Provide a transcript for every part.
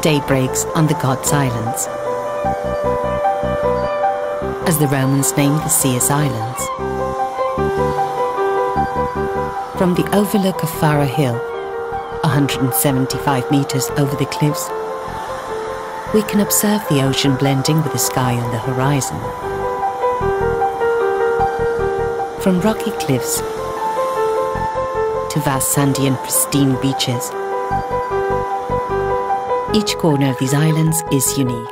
day breaks on the Gods Islands, as the Romans named the Chios Islands. From the overlook of Farra Hill, 175 meters over the cliffs, we can observe the ocean blending with the sky on the horizon. From rocky cliffs to vast sandy and pristine beaches, each corner of these islands is unique.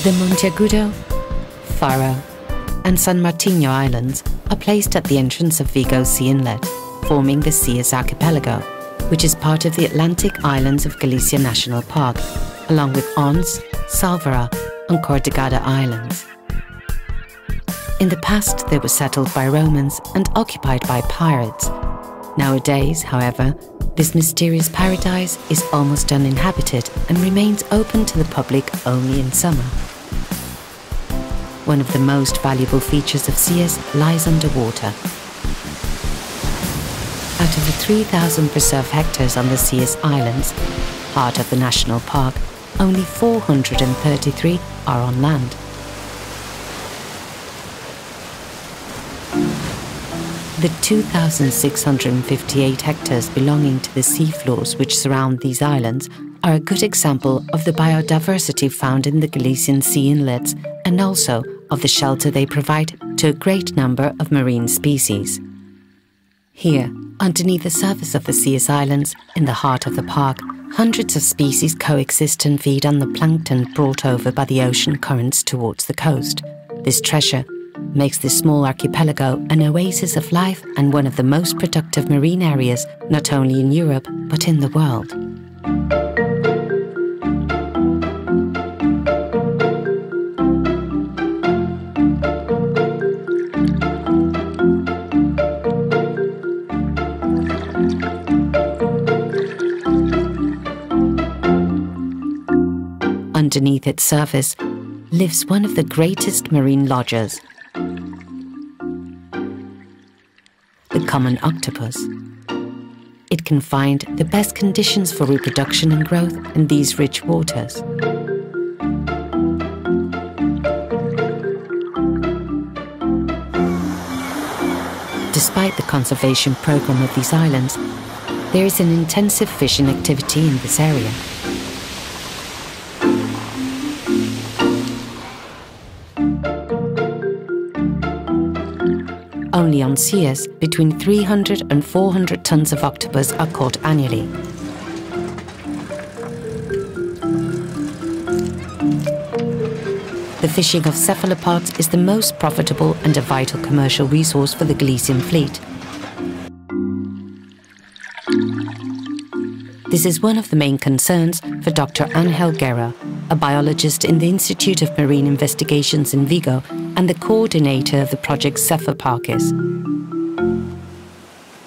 The Monteagudo, Faro, and San Martino Islands are placed at the entrance of Vigo Sea Inlet, forming the Chios Archipelago, which is part of the Atlantic Islands of Galicia National Park, along with Ons, Salvara, and Cortegada Islands. In the past, they were settled by Romans and occupied by pirates. Nowadays, however, this mysterious paradise is almost uninhabited and remains open to the public only in summer. One of the most valuable features of Chios lies underwater. Out of the 3,000 preserved hectares on the Chios Islands, part of the national park, only 433 are on land. The 2,658 hectares belonging to the seafloors which surround these islands are a good example of the biodiversity found in the Galician sea inlets and also of the shelter they provide to a great number of marine species. Here, underneath the surface of the Chios Islands, in the heart of the park, hundreds of species coexist and feed on the plankton brought over by the ocean currents towards the coast. This treasure makes this small archipelago an oasis of life and one of the most productive marine areas, not only in Europe, but in the world. Underneath its surface lives one of the greatest marine lodgers, the common octopus. It can find the best conditions for reproduction and growth in these rich waters. Despite the conservation program of these islands, there is an intensive fishing activity in this area. Only on Chios, between 300 and 400 tons of octopus are caught annually. The fishing of cephalopods is the most profitable and a vital commercial resource for the Galician fleet. This is one of the main concerns for Dr. Ángel Guerra, a biologist in the Institute of Marine Investigations in Vigo and the coordinator of the project Cefaparques.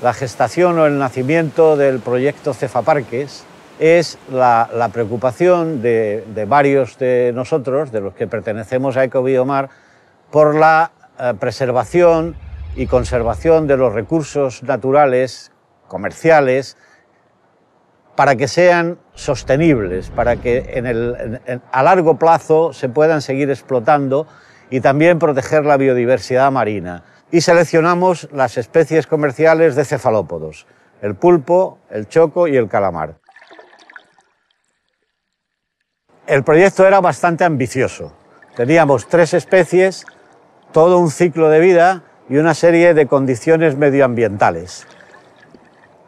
La gestación o el nacimiento del proyecto Cefaparques es la preocupación de varios de nosotros, de los que pertenecemos a Ecobiomar, por la preservación y conservación de los recursos naturales, comerciales, para que sean sostenibles, para que a largo plazo se puedan seguir explotando y también proteger la biodiversidad marina. Y seleccionamos las especies comerciales de cefalópodos, el pulpo, el choco y el calamar. El proyecto era bastante ambicioso. Teníamos 3 especies, todo un ciclo de vida y una serie de condiciones medioambientales.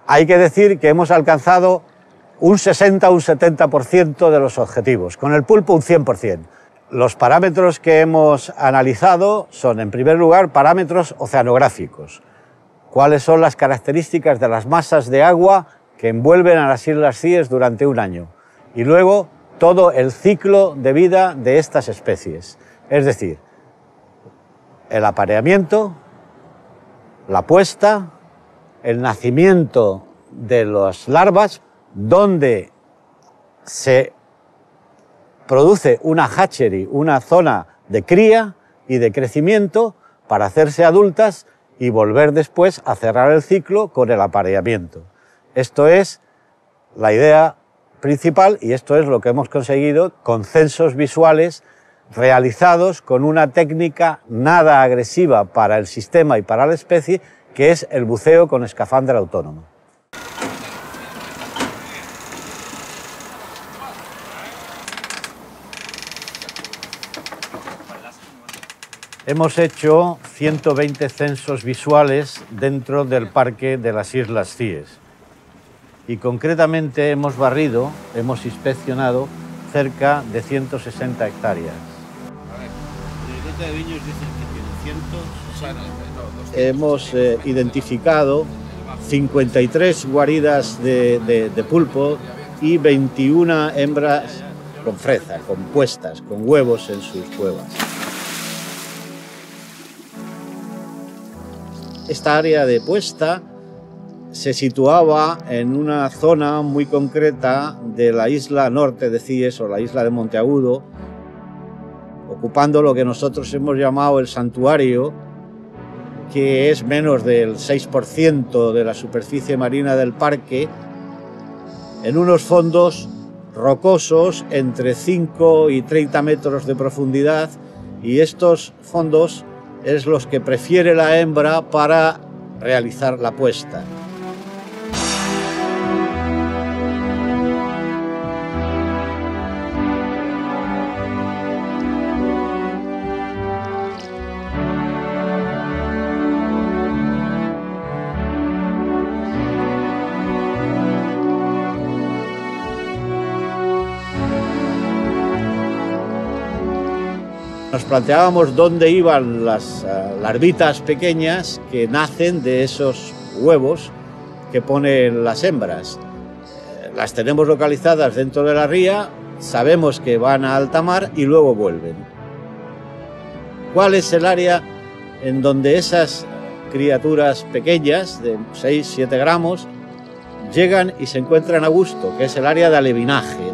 Hay que decir que hemos alcanzado un 60 o un 70% de los objetivos, con el pulpo un 100%. Los parámetros que hemos analizado son, en primer lugar, parámetros oceanográficos. cuáles son las características de las masas de agua que envuelven a las Islas Cíes durante un año. Y luego todo el ciclo de vida de estas especies. Es decir, el apareamiento, la puesta, el nacimiento de las larvas, donde se produce una hatchery, una zona de cría y de crecimiento para hacerse adultas y volver después a cerrar el ciclo con el apareamiento. Esto es la idea principal y esto es lo que hemos conseguido con censos visuales realizados con una técnica nada agresiva para el sistema y para la especie, que es el buceo con escafandra autónoma. Hemos hecho 120 censos visuales dentro del Parque de las Islas Cíes y concretamente hemos inspeccionado cerca de 160 hectáreas. Hemos identificado 53 guaridas de pulpo y 21 hembras con freza, con puestas, con huevos en sus cuevas. Esta área de puesta se situaba en una zona muy concreta de la isla norte de Cíes o la isla de Monteagudo, ocupando lo que nosotros hemos llamado el santuario, que es menos del 6% de la superficie marina del parque, en unos fondos rocosos entre 5 y 30 metros de profundidad, y estos fondos es los que prefiere la hembra para realizar la puesta. Nos planteábamos dónde iban las larvitas pequeñas que nacen de esos huevos que ponen las hembras. Las tenemos localizadas dentro de la ría, sabemos que van a alta mar y luego vuelven. ¿Cuál es el área en donde esas criaturas pequeñas de 6-7 gramos llegan y se encuentran a gusto? Que es el área de alevinaje.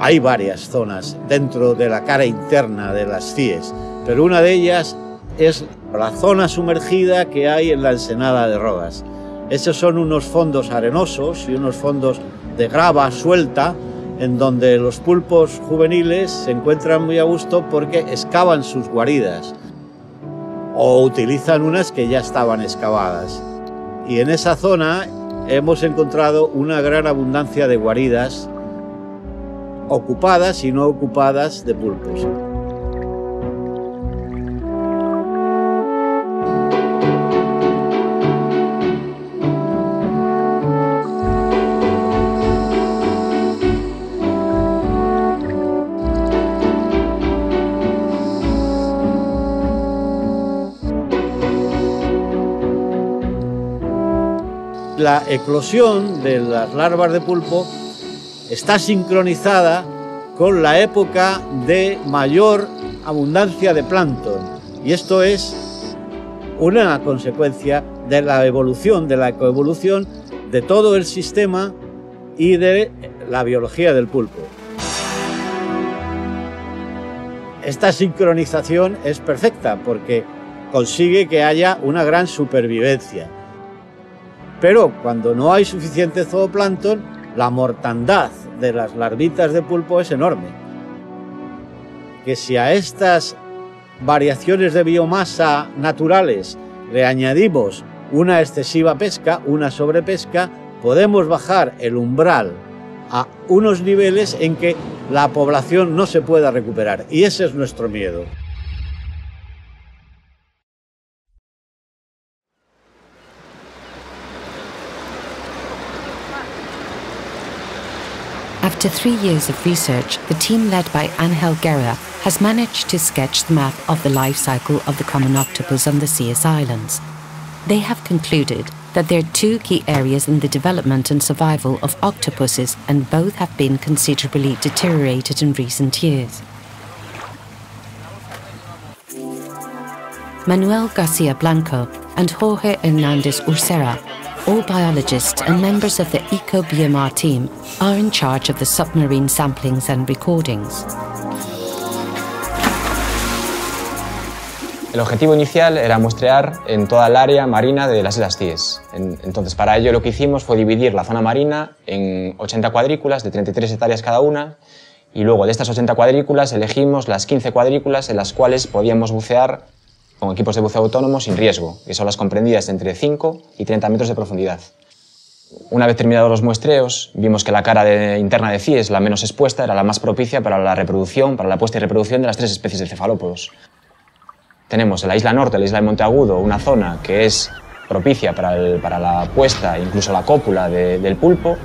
Hay varias zonas dentro de la cara interna de las Cíes, pero una de ellas es la zona sumergida que hay en la ensenada de Rodas. Esos son unos fondos arenosos y unos fondos de grava suelta, en donde los pulpos juveniles se encuentran muy a gusto porque excavan sus guaridas o utilizan unas que ya estaban excavadas. Y en esa zona hemos encontrado una gran abundancia de guaridas ocupadas y no ocupadas de pulpos. La eclosión de las larvas de pulpo está sincronizada con la época de mayor abundancia de plancton, y esto es una consecuencia de la evolución, de la coevolución de todo el sistema y de la biología del pulpo. Esta sincronización es perfecta porque consigue que haya una gran supervivencia. Pero cuando no hay suficiente zooplancton, la mortandad de las larvitas de pulpo es enorme. Que si a estas variaciones de biomasa naturales le añadimos una excesiva pesca, una sobrepesca, podemos bajar el umbral a unos niveles en que la población no se pueda recuperar. Y ese es nuestro miedo. After 3 years of research, the team led by Angel Guerra has managed to sketch the map of the life cycle of the common octopus on the Cíes Islands. they have concluded that there are two key areas in the development and survival of octopuses, and both have been considerably deteriorated in recent years. Manuel Garcia Blanco and Jorge Hernandez Ursera, all biologists and members of the EcoBMR team, are in charge of the submarine samplings and recordings. El objetivo inicial era muestrear en toda el área marina de las Islas Cíes. Entonces, para ello lo que hicimos fue dividir la zona marina en 80 cuadrículas de 33 hectáreas cada una, y luego de estas 80 cuadrículas elegimos las 15 cuadrículas en las cuales podíamos bucear con equipos de buceo autónomo sin riesgo, que son las comprendidas entre 5 y 30 metros de profundidad. Una vez terminados los muestreos, vimos que la cara interna de Cíes, la menos expuesta, era la más propicia para la reproducción, para la puesta y reproducción de las 3 especies de cefalópodos. Tenemos en la isla norte, la isla de Monteagudo, una zona que es propicia para la puesta, incluso la cópula del pulpo.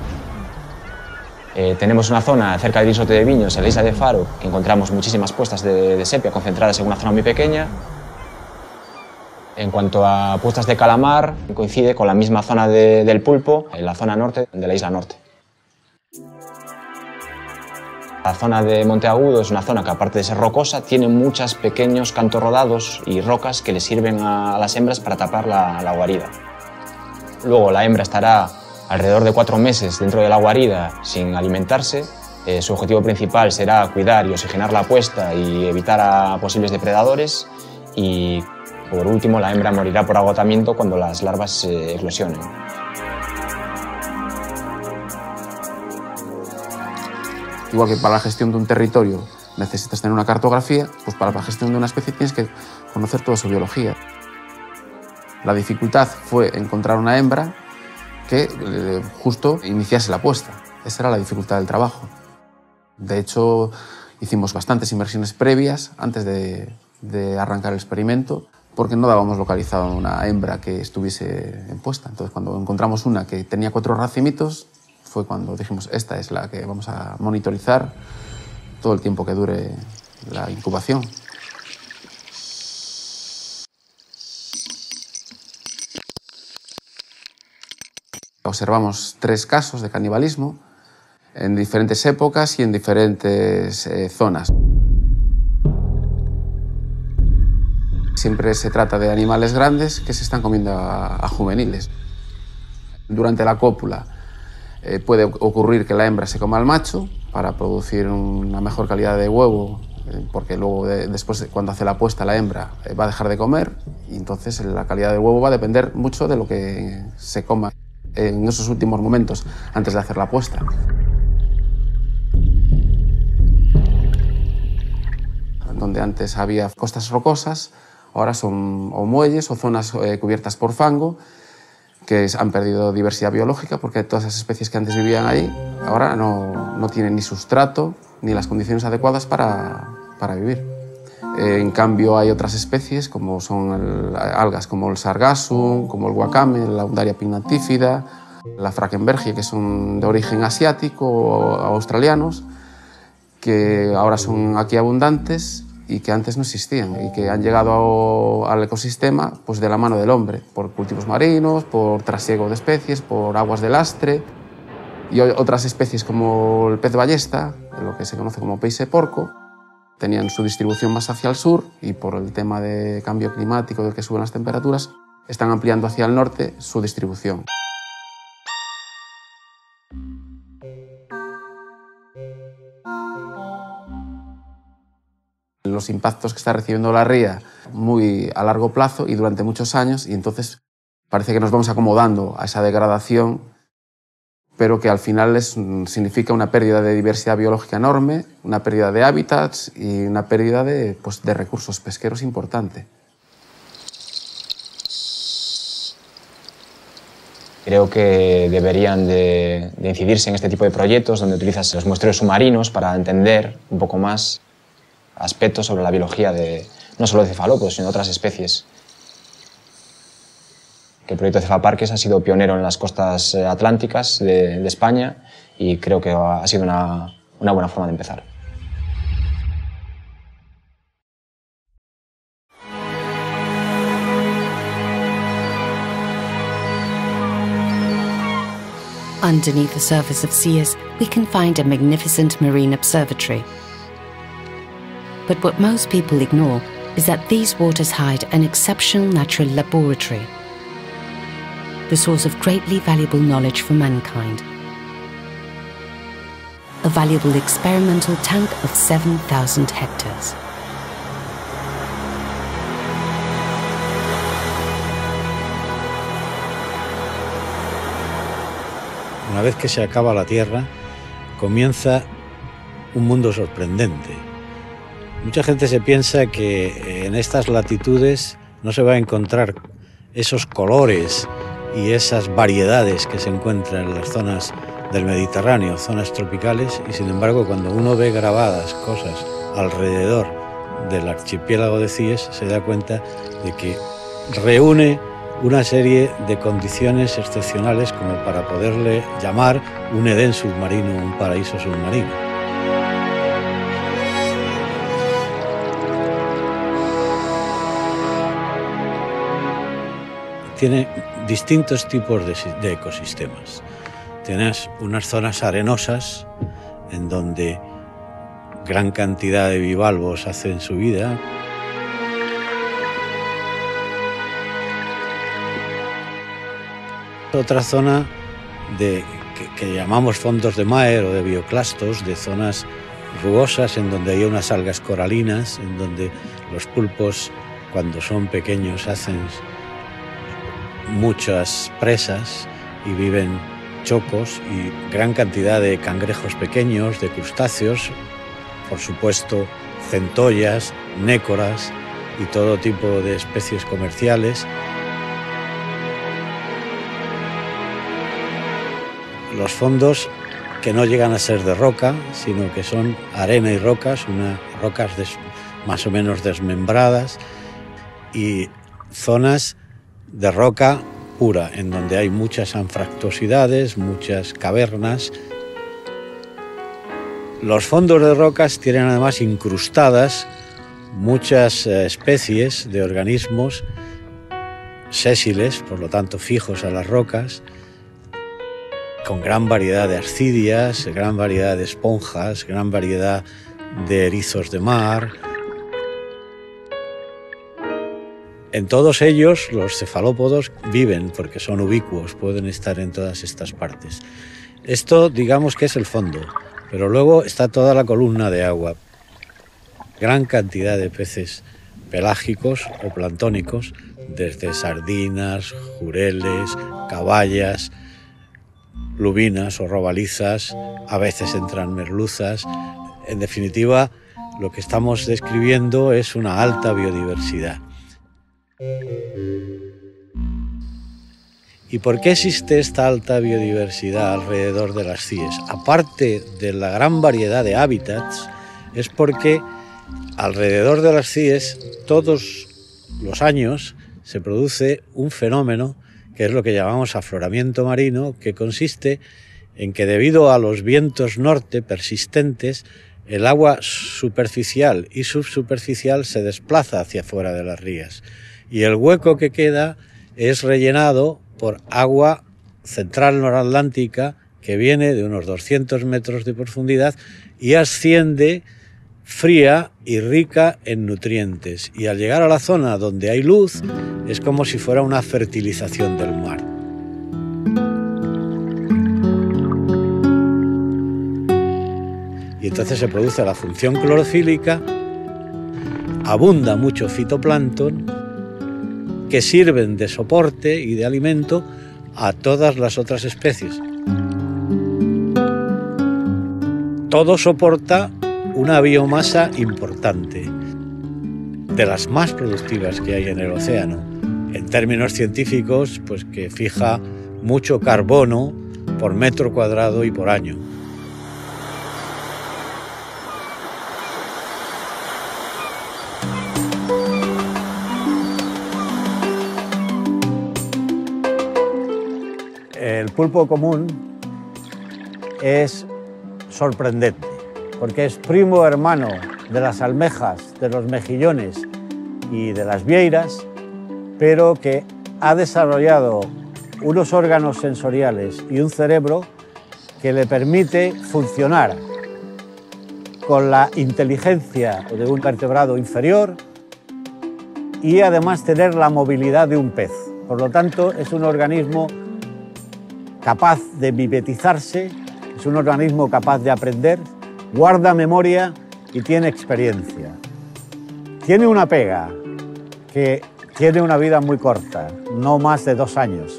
Tenemos una zona cerca del islote de Viños, en la isla de Faro, que encontramos muchísimas puestas de sepia concentradas en una zona muy pequeña. En cuanto a puestas de calamar, coincide con la misma zona del pulpo, en la zona norte de la isla norte. La zona de Monteagudo es una zona que, aparte de ser rocosa, tiene muchos pequeños cantos rodados y rocas que le sirven a las hembras para tapar la guarida. Luego la hembra estará alrededor de 4 meses dentro de la guarida sin alimentarse. Su objetivo principal será cuidar y oxigenar la puesta y evitar a posibles depredadores. Y por último, la hembra morirá por agotamiento cuando las larvas eclosionen. Igual que para la gestión de un territorio necesitas tener una cartografía, pues para la gestión de una especie tienes que conocer toda su biología. La dificultad fue encontrar una hembra que justo iniciase la puesta. Esa era la dificultad del trabajo. De hecho, hicimos bastantes inversiones previas antes de arrancar el experimento, porque no dábamos localizado una hembra que estuviese en puesta. Entonces, cuando encontramos una que tenía 4 racimitos, fue cuando dijimos, esta es la que vamos a monitorizar todo el tiempo que dure la incubación. Observamos 3 casos de canibalismo en diferentes épocas y en diferentes zonas. Siempre se trata de animales grandes que se están comiendo a juveniles. Durante la cópula puede ocurrir que la hembra se coma al macho para producir una mejor calidad de huevo, porque luego después, cuando hace la puesta, la hembra va a dejar de comer, y entonces la calidad del huevo va a depender mucho de lo que se coma en esos últimos momentos antes de hacer la puesta. Donde antes había costas rocosas, ahora son o muelles o zonas cubiertas por fango, que han perdido diversidad biológica, porque todas esas especies que antes vivían ahí ahora no tienen ni sustrato ni las condiciones adecuadas para vivir. En cambio, hay otras especies, como son algas como el sargassum, como el wakame, la Undaria pinnatifida, la Frackenbergia, que son de origen asiático o australianos, que ahora son aquí abundantes y que antes no existían, y que han llegado al ecosistema pues de la mano del hombre, por cultivos marinos, por trasiego de especies, por aguas de lastre, y otras especies como el pez ballesta, lo que se conoce como peixe porco, tenían su distribución más hacia el sur, y por el tema de cambio climático, de que suben las temperaturas, están ampliando hacia el norte su distribución. Los impactos que está recibiendo la ría muy a largo plazo y durante muchos años, y entonces parece que nos vamos acomodando a esa degradación, pero que al final significa una pérdida de diversidad biológica enorme, una pérdida de hábitats y una pérdida de recursos pesqueros importante. Creo que deberían de incidirse en este tipo de proyectos donde utilizas los muestreos submarinos para entender un poco más aspectos sobre la biología no solo de cefalópodos, sino de otras especies. Que el proyecto Cefaparques ha sido pionero en las costas atlánticas de España, y creo que ha sido una buena forma de empezar. Underneath the surface of Cius, we can find a magnificent marine observatory. But what most people ignore is that these waters hide an exceptional natural laboratory, the source of greatly valuable knowledge for mankind. A valuable experimental tank of 7,000 hectares. Una vez que se acaba la Tierra, comienza un mundo sorprendente. Mucha gente se piensa que en estas latitudes no se va a encontrar esos colores y esas variedades que se encuentran en las zonas del Mediterráneo, zonas tropicales, y sin embargo cuando uno ve grabadas cosas alrededor del archipiélago de Cíes se da cuenta de que reúne una serie de condiciones excepcionales como para poderle llamar un Edén submarino, un paraíso submarino. Tiene distintos tipos de ecosistemas. Tienes unas zonas arenosas en donde gran cantidad de bivalvos hacen su vida. Otra zona que llamamos fondos de Maer o de bioclastos, de zonas rugosas en donde hay unas algas coralinas, en donde los pulpos cuando son pequeños hacen muchas presas y viven chocos, y gran cantidad de cangrejos pequeños, de crustáceos, por supuesto centollas, nécoras y todo tipo de especies comerciales. Los fondos que no llegan a ser de roca, sino que son arena y rocas, rocas más o menos desmembradas, y zonas de roca pura, en donde hay muchas anfractuosidades, muchas cavernas. Los fondos de rocas tienen además incrustadas muchas especies de organismos sésiles, por lo tanto fijos a las rocas, con gran variedad de ascidias, gran variedad de esponjas, gran variedad de erizos de mar. En todos ellos los cefalópodos viven porque son ubicuos, pueden estar en todas estas partes. Esto digamos que es el fondo, pero luego está toda la columna de agua. Gran cantidad de peces pelágicos o planctónicos, desde sardinas, jureles, caballas, lubinas o robalizas, a veces entran merluzas. En definitiva, lo que estamos describiendo es una alta biodiversidad. ¿Y por qué existe esta alta biodiversidad alrededor de las Cíes? Aparte de la gran variedad de hábitats, es porque alrededor de las Cíes todos los años se produce un fenómeno que es lo que llamamos afloramiento marino, que consiste en que debido a los vientos norte persistentes, el agua superficial y subsuperficial se desplaza hacia afuera de las rías, y el hueco que queda es rellenado por agua central noratlántica que viene de unos 200 metros de profundidad y asciende fría y rica en nutrientes, y al llegar a la zona donde hay luz es como si fuera una fertilización del mar. Y entonces se produce la función clorofílica, abunda mucho fitoplancton que sirven de soporte y de alimento a todas las otras especies. Todo soporta una biomasa importante, de las más productivas que hay en el océano. En términos científicos, pues que fija mucho carbono por metro cuadrado y por año. El pulpo común es sorprendente, porque es primo hermano de las almejas, de los mejillones y de las vieiras, pero que ha desarrollado unos órganos sensoriales y un cerebro que le permite funcionar con la inteligencia de un vertebrado inferior y además tener la movilidad de un pez. Por lo tanto, es un organismo capaz de mimetizarse, es un organismo capaz de aprender, guarda memoria y tiene experiencia. Tiene una pega, que tiene una vida muy corta, no más de 2 años,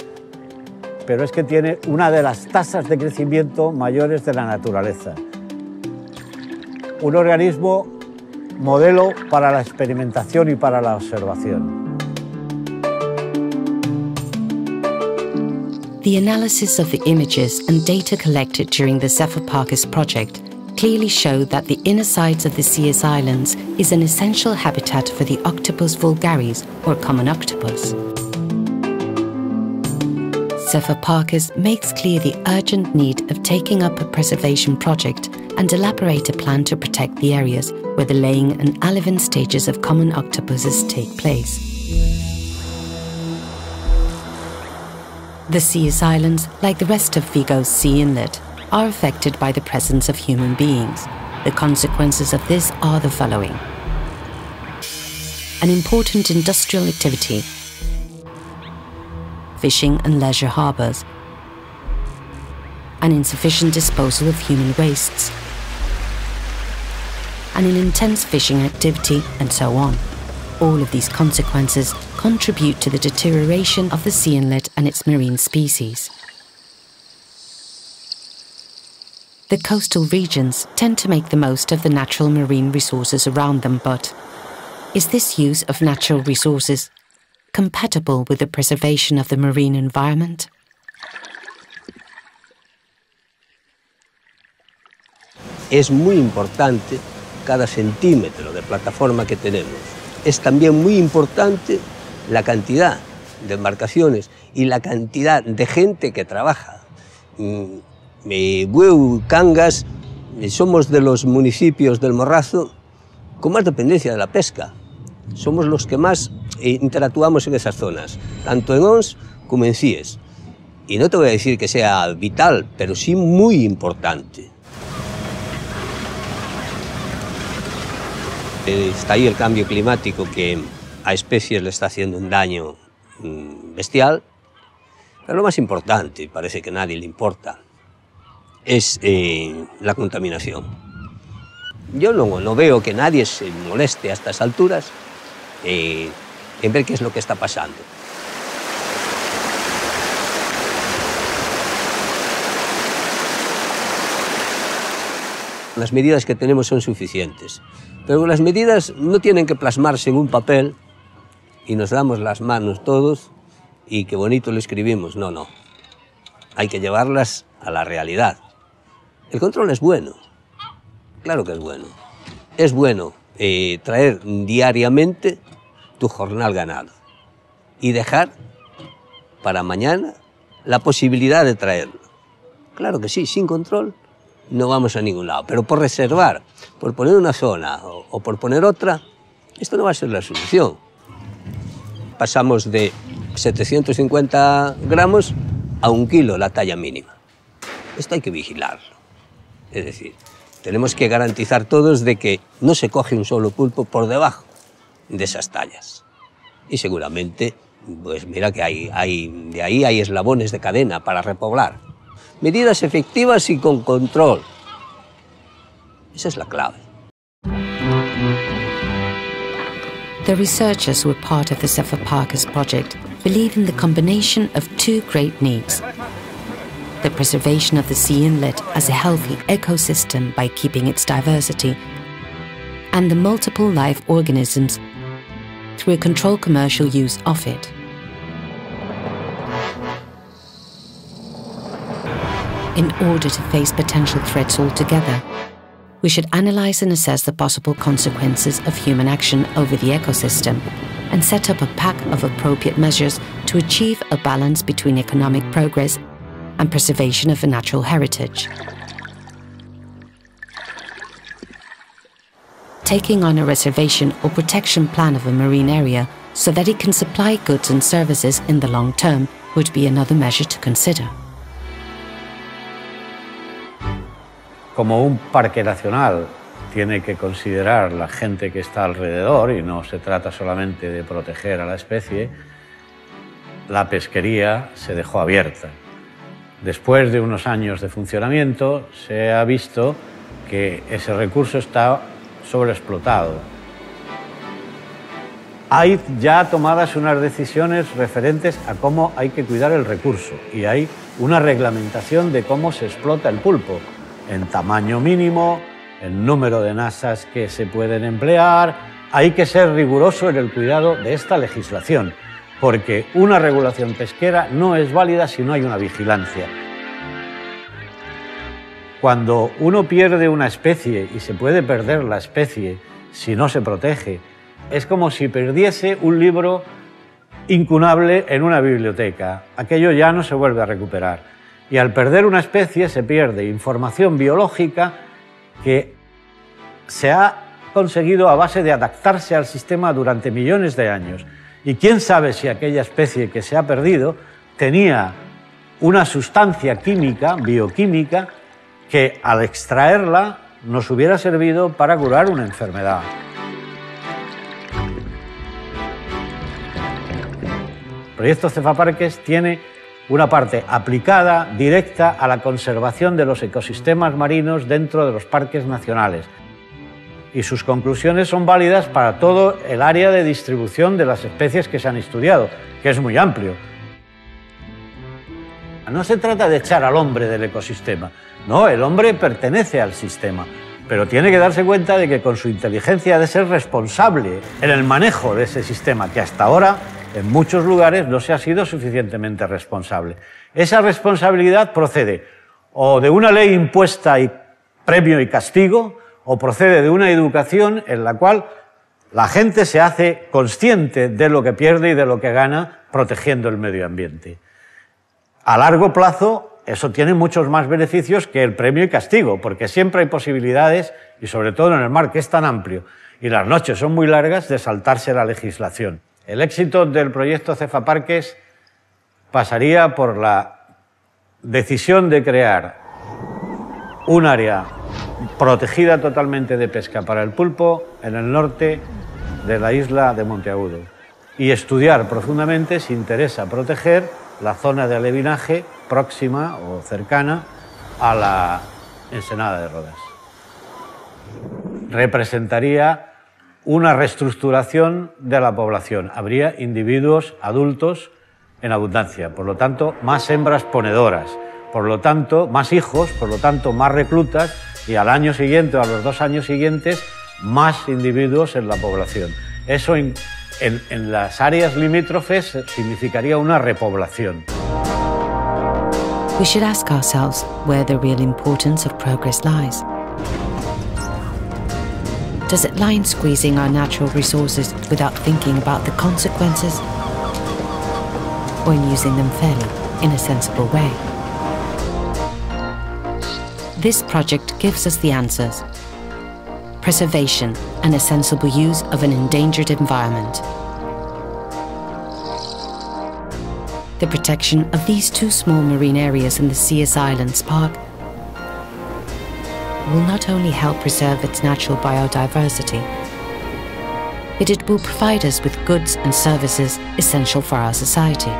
pero es que tiene una de las tasas de crecimiento mayores de la naturaleza. Un organismo modelo para la experimentación y para la observación. The analysis of the images and data collected during the Cephalparkis project clearly show that the inner sides of the Cius Islands is an essential habitat for the Octopus vulgaris, or common octopus. Cephalparkis makes clear the urgent need of taking up a preservation project and elaborate a plan to protect the areas where the laying and alevin stages of common octopuses take place. The Cius Islands, like the rest of Vigo's sea inlet, are affected by the presence of human beings. The consequences of this are the following: an important industrial activity, fishing and leisure harbours, an insufficient disposal of human wastes, and an intense fishing activity, and so on. All of these consequences contribute to the deterioration of the sea inlet and its marine species. The coastal regions tend to make the most of the natural marine resources around them, but is this use of natural resources compatible with the preservation of the marine environment? Es muy importante cada centímetro de plataforma que tenemos. Es también muy importante la cantidad de embarcaciones y la cantidad de gente que trabaja. Bueu, Cangas, somos de los municipios del Morrazo con más dependencia de la pesca. Somos los que más interactuamos en esas zonas, tanto en Ons como en Cies. Y no te voy a decir que sea vital, pero sí muy importante. Está ahí el cambio climático que a especies le está haciendo un daño bestial, pero lo más importante, parece que a nadie le importa, es la contaminación. Yo no veo que nadie se moleste a estas alturas en ver qué es lo que está pasando. Las medidas que tenemos son suficientes, pero las medidas no tienen que plasmarse en un papel y nos damos las manos todos y qué bonito lo escribimos. No, no. Hay que llevarlas a la realidad. El control es bueno. Claro que es bueno. Es bueno traer diariamente tu jornal ganado y dejar para mañana la posibilidad de traerlo. Claro que sí, sin control no vamos a ningún lado, pero por reservar, por poner una zona o por poner otra, esto no va a ser la solución. Pasamos de 750 gramos a 1 kilo, la talla mínima. Esto hay que vigilarlo. Es decir, tenemos que garantizar todos de que no se coge un solo pulpo por debajo de esas tallas. Y seguramente, pues mira que de ahí hay eslabones de cadena para repoblar. Medidas efectivas y con control. Esa es la clave. The researchers who were part of the Cephalparkis project believe in the combination of 2 great needs: the preservation of the sea inlet as a healthy ecosystem by keeping its diversity, and the multiple life organisms through a controlled commercial use of it. In order to face potential threats altogether, we should analyze and assess the possible consequences of human action over the ecosystem and set up a pack of appropriate measures to achieve a balance between economic progress and preservation of a natural heritage. Taking on a reservation or protection plan of a marine area so that it can supply goods and services in the long term would be another measure to consider. como un parque nacional tiene que considerar la gente que está alrededor y no se trata solamente de proteger a la especie, la pesquería se dejó abierta. Después de unos años de funcionamiento se ha visto que ese recurso está sobreexplotado. Hay ya tomadas unas decisiones referentes a cómo hay que cuidar el recurso y hay una reglamentación de cómo se explota el pulpo, en tamaño mínimo, el número de nasas que se pueden emplear. Hay que ser riguroso en el cuidado de esta legislación, porque una regulación pesquera no es válida si no hay una vigilancia. Cuando uno pierde una especie, y se puede perder la especie si no se protege, es como si perdiese un libro incunable en una biblioteca. Aquello ya no se vuelve a recuperar. Y al perder una especie se pierde información biológica que se ha conseguido a base de adaptarse al sistema durante millones de años. Y quién sabe si aquella especie que se ha perdido tenía una sustancia química, bioquímica, que al extraerla nos hubiera servido para curar una enfermedad. El proyecto Cefaparques tiene una parte aplicada, directa, a la conservación de los ecosistemas marinos dentro de los parques nacionales. Y sus conclusiones son válidas para todo el área de distribución de las especies que se han estudiado, que es muy amplio. No se trata de echar al hombre del ecosistema, no, el hombre pertenece al sistema, pero tiene que darse cuenta de que con su inteligencia ha de ser responsable en el manejo de ese sistema, que hasta ahora en muchos lugares no se ha sido suficientemente responsable. Esa responsabilidad procede o de una ley impuesta y premio y castigo, o procede de una educación en la cual la gente se hace consciente de lo que pierde y de lo que gana protegiendo el medio ambiente. A largo plazo, eso tiene muchos más beneficios que el premio y castigo, porque siempre hay posibilidades, y sobre todo en el mar, que es tan amplio, y las noches son muy largas, de saltarse la legislación. El éxito del proyecto Cefaparques pasaría por la decisión de crear un área protegida totalmente de pesca para el pulpo en el norte de la isla de Monteagudo y estudiar profundamente si interesa proteger la zona de alevinaje próxima o cercana a la ensenada de Rodas. Representaría una reestructuración de la población. Habría individuos adultos en abundancia, por lo tanto, más hembras ponedoras, por lo tanto, más hijos, por lo tanto, más reclutas, y al año siguiente o a los 2 años siguientes, más individuos en la población. Eso en las áreas limítrofes significaría una repoblación. We should ask ourselves where the real importance of progress lies. Does it lie in squeezing our natural resources without thinking about the consequences, or in using them fairly, in a sensible way? This project gives us the answers: preservation and a sensible use of an endangered environment. The protection of these 2 small marine areas in the Seas Islands Park will not only help preserve its natural biodiversity, but it will provide us with goods and services essential for our society.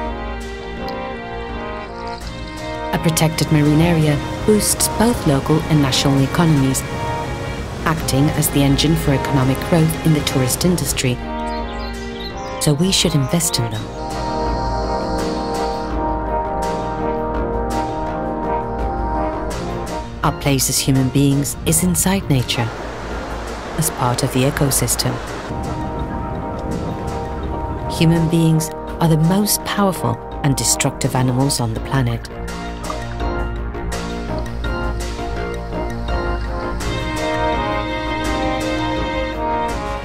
A protected marine area boosts both local and national economies, acting as the engine for economic growth in the tourist industry, so we should invest in them. Our place as human beings is inside nature, as part of the ecosystem. Human beings are the most powerful and destructive animals on the planet.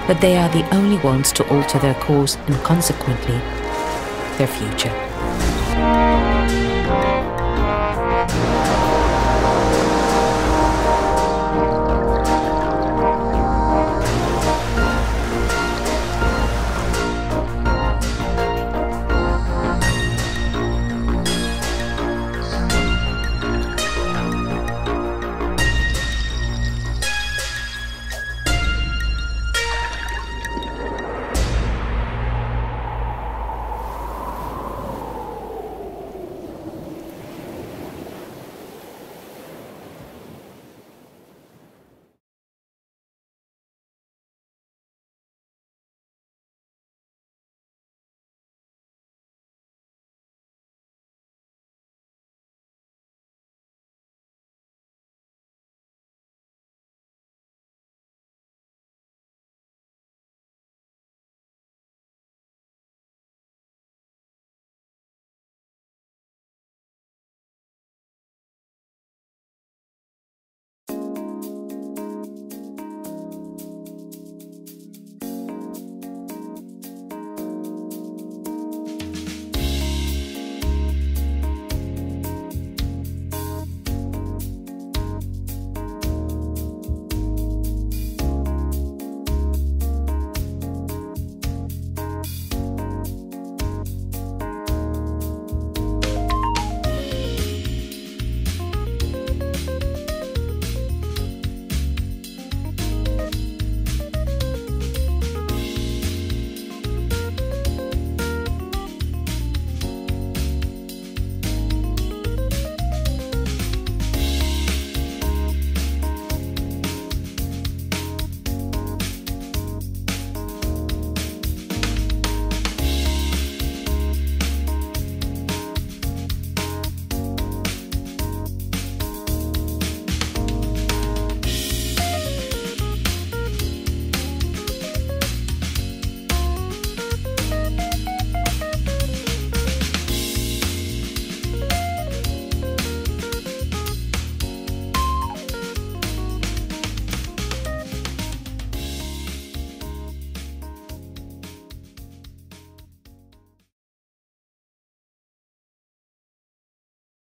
But they are the only ones to alter their course and consequently, their future.